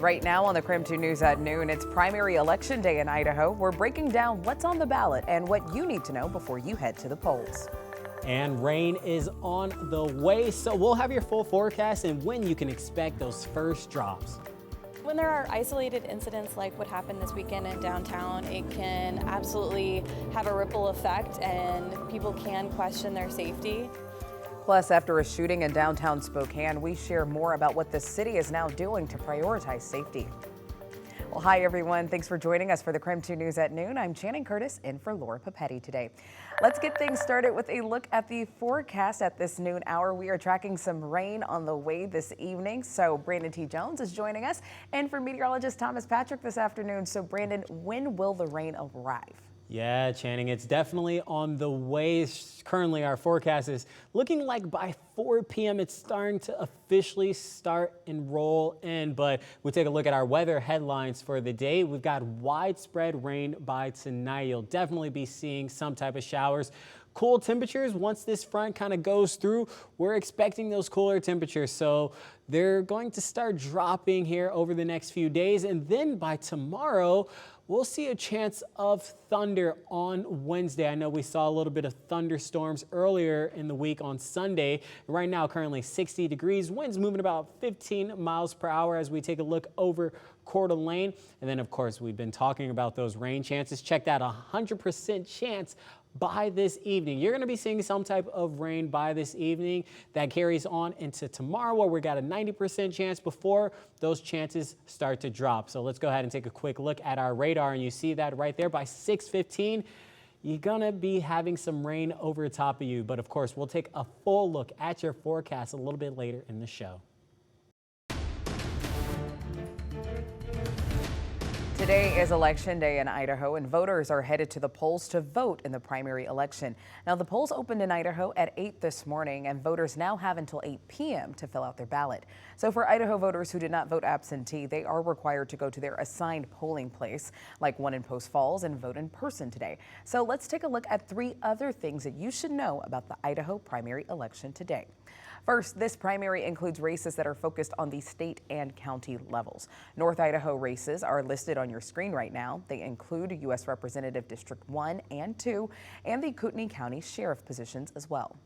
Right now on the KREM 2 News at noon, it's primary election day in Idaho. We're breaking down what's on the ballot and what you need to know before you head to the polls. And rain is on the way, so we'll have your full forecast and when you can expect those first drops. When there are isolated incidents like what happened this weekend in downtown, it can absolutely have a ripple effect and people can question their safety. Plus, after a shooting in downtown Spokane, we share more about what the city is now doing to prioritize safety. Well, hi everyone. Thanks for joining us for the KREM 2 News at noon. I'm Channing Curtis in for Laura Papetti today. Let's get things started with a look at the forecast at this noon hour. We are tracking some rain on the way this evening. So Brandon T. Jones is joining us, and for meteorologist Thomas Patrick this afternoon. So Brandon, when will the rain arrive? Yeah, Channing, it's definitely on the way. Currently, our forecast is looking like by 4 p.m. it's starting to officially start and roll in. But we take a look at our weather headlines for the day. We've got widespread rain by tonight. You'll definitely be seeing some type of showers. Cool temperatures once this front kind of goes through. We're expecting those cooler temperatures, so they're going to start dropping here over the next few days, and then by tomorrow we'll see a chance of thunder on Wednesday. I know we saw a little bit of thunderstorms earlier in the week on Sunday. Right now, currently 60 degrees. Winds moving about 15 miles per hour as we take a look over Coeur d'Alene. And then, of course, we've been talking about those rain chances. Check that 100% chance by this evening. You're going to be seeing some type of rain by this evening that carries on into tomorrow, where we got a 90% chance before those chances start to drop. So let's go ahead and take a quick look at our radar, and you see that right there by 6:15. You're going to be having some rain over top of you. But of course, we'll take a full look at your forecast a little bit later in the show. Today is Election Day in Idaho, and voters are headed to the polls to vote in the primary election. Now, the polls opened in Idaho at 8 this morning, and voters now have until 8 p.m. to fill out their ballot. So for Idaho voters who did not vote absentee, they are required to go to their assigned polling place, like one in Post Falls, and vote in person today. So let's take a look at 3 other things that you should know about the Idaho primary election today. First, this primary includes races that are focused on the state and county levels. North Idaho races are listed on your screen right now. They include U.S. Representative District 1 and 2 and the Kootenai County Sheriff positions as well.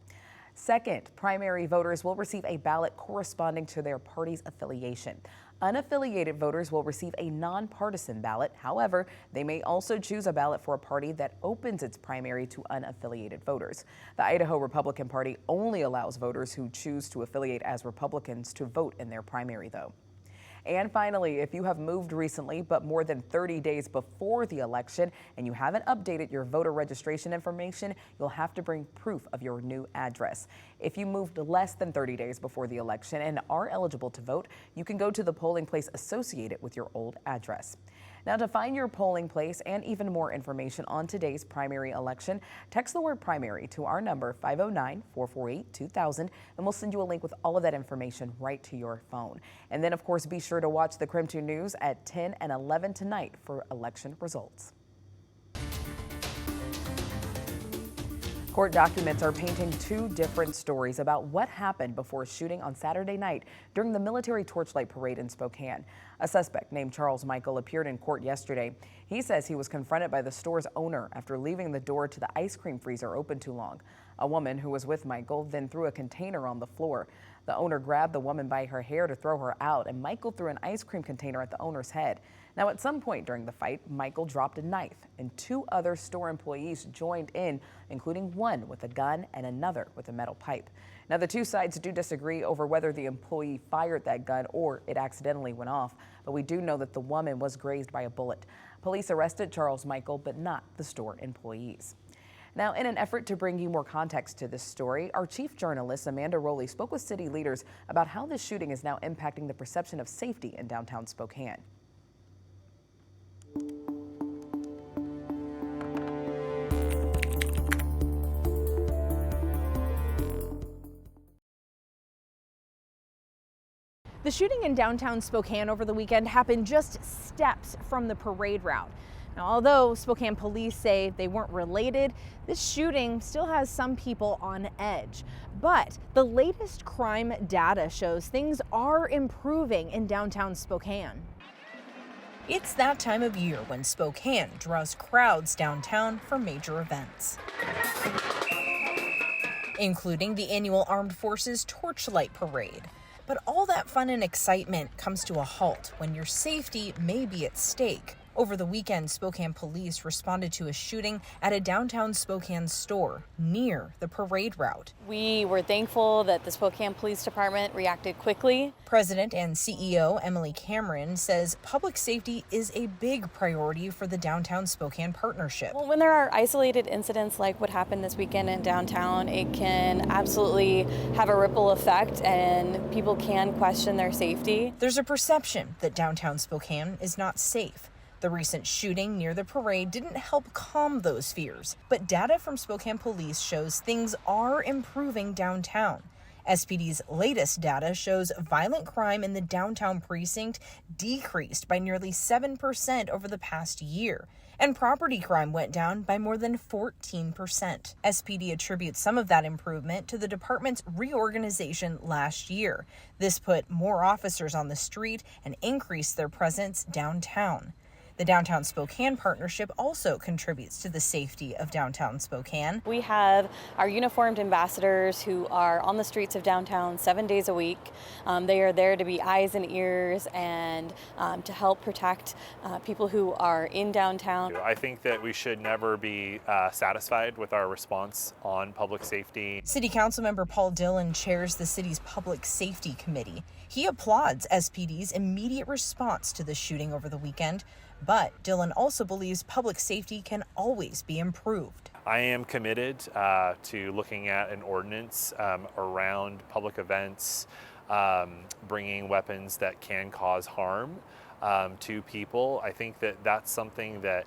Second, primary voters will receive a ballot corresponding to their party's affiliation. Unaffiliated voters will receive a nonpartisan ballot. However, they may also choose a ballot for a party that opens its primary to unaffiliated voters. The Idaho Republican Party only allows voters who choose to affiliate as Republicans to vote in their primary, though. And finally, if you have moved recently but more than 30 days before the election and you haven't updated your voter registration information, you'll have to bring proof of your new address. If you moved less than 30 days before the election and are eligible to vote, you can go to the polling place associated with your old address. Now, to find your polling place and even more information on today's primary election, text the word primary to our number 509-448-2000, and we'll send you a link with all of that information right to your phone. And then, of course, be sure to watch the KREM 2 News at 10 and 11 tonight for election results. Court documents are painting 2 different stories about what happened before a shooting on Saturday night during the military torchlight parade in Spokane. A suspect named Charles Michael appeared in court yesterday. He says he was confronted by the store's owner after leaving the door to the ice cream freezer open too long. A woman who was with Michael then threw a container on the floor. The owner grabbed the woman by her hair to throw her out, and Michael threw an ice cream container at the owner's head. Now, at some point during the fight, Michael dropped a knife, and 2 other store employees joined in, including one with a gun and another with a metal pipe. Now, the 2 sides do disagree over whether the employee fired that gun or it accidentally went off, but we do know that the woman was grazed by a bullet. Police arrested Charles Michael, but not the store employees. Now, in an effort to bring you more context to this story, our chief journalist, Amanda Rowley, spoke with city leaders about how this shooting is now impacting the perception of safety in downtown Spokane. The shooting in downtown Spokane over the weekend happened just steps from the parade route. Now, although Spokane police say they weren't related, this shooting still has some people on edge. But the latest crime data shows things are improving in downtown Spokane. It's that time of year when Spokane draws crowds downtown for major events, including the annual Armed Forces Torchlight Parade. But all that fun and excitement comes to a halt when your safety may be at stake. Over the weekend, Spokane police responded to a shooting at a downtown Spokane store near the parade route. We were thankful that the Spokane Police Department reacted quickly. President and CEO Emily Cameron says public safety is a big priority for the downtown Spokane partnership. Well, when there are isolated incidents like what happened this weekend in downtown, it can absolutely have a ripple effect and people can question their safety. There's a perception that downtown Spokane is not safe. The recent shooting near the parade didn't help calm those fears, but data from Spokane Police shows things are improving downtown. SPD's latest data shows violent crime in the downtown precinct decreased by nearly 7% over the past year, and property crime went down by more than 14%. SPD attributes some of that improvement to the department's reorganization last year. This put more officers on the street and increased their presence downtown. The Downtown Spokane Partnership also contributes to the safety of downtown Spokane. We have our uniformed ambassadors who are on the streets of downtown 7 days a week. They are there to be eyes and ears and to help protect people who are in downtown. I think that we should never be satisfied with our response on public safety. City Council member Paul Dillon chairs the city's Public Safety Committee. He applauds SPD's immediate response to the shooting over the weekend, but Dillon also believes public safety can always be improved. I am committed to looking at an ordinance around public events, bringing weapons that can cause harm to people. I think that that's something that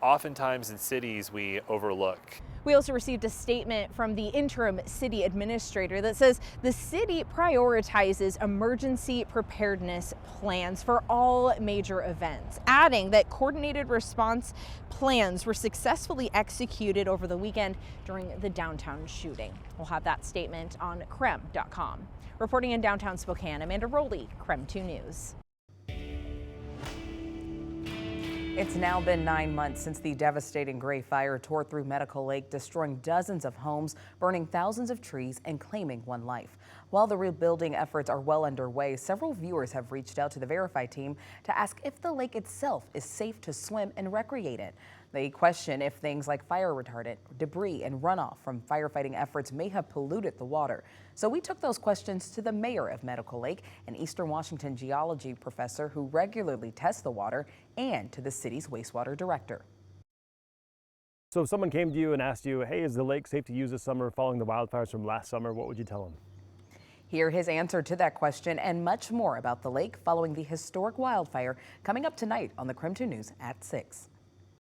oftentimes in cities we overlook. We also received a statement from the interim city administrator that says the city prioritizes emergency preparedness plans for all major events, adding that coordinated response plans were successfully executed over the weekend during the downtown shooting. We'll have that statement on KREM.com. Reporting in downtown Spokane, Amanda Rowley, KREM 2 News. It's now been 9 months since the devastating Gray Fire tore through Medical Lake, destroying dozens of homes, burning thousands of trees, and claiming one life. While the rebuilding efforts are well underway, several viewers have reached out to the Verify team to ask if the lake itself is safe to swim and recreate in. They question if things like fire retardant, debris, and runoff from firefighting efforts may have polluted the water. So we took those questions to the mayor of Medical Lake, an Eastern Washington geology professor who regularly tests the water, and to the city's wastewater director. So if someone came to you and asked you, hey, is the lake safe to use this summer following the wildfires from last summer, what would you tell them? Hear his answer to that question and much more about the lake following the historic wildfire coming up tonight on the KREM 2 News at 6.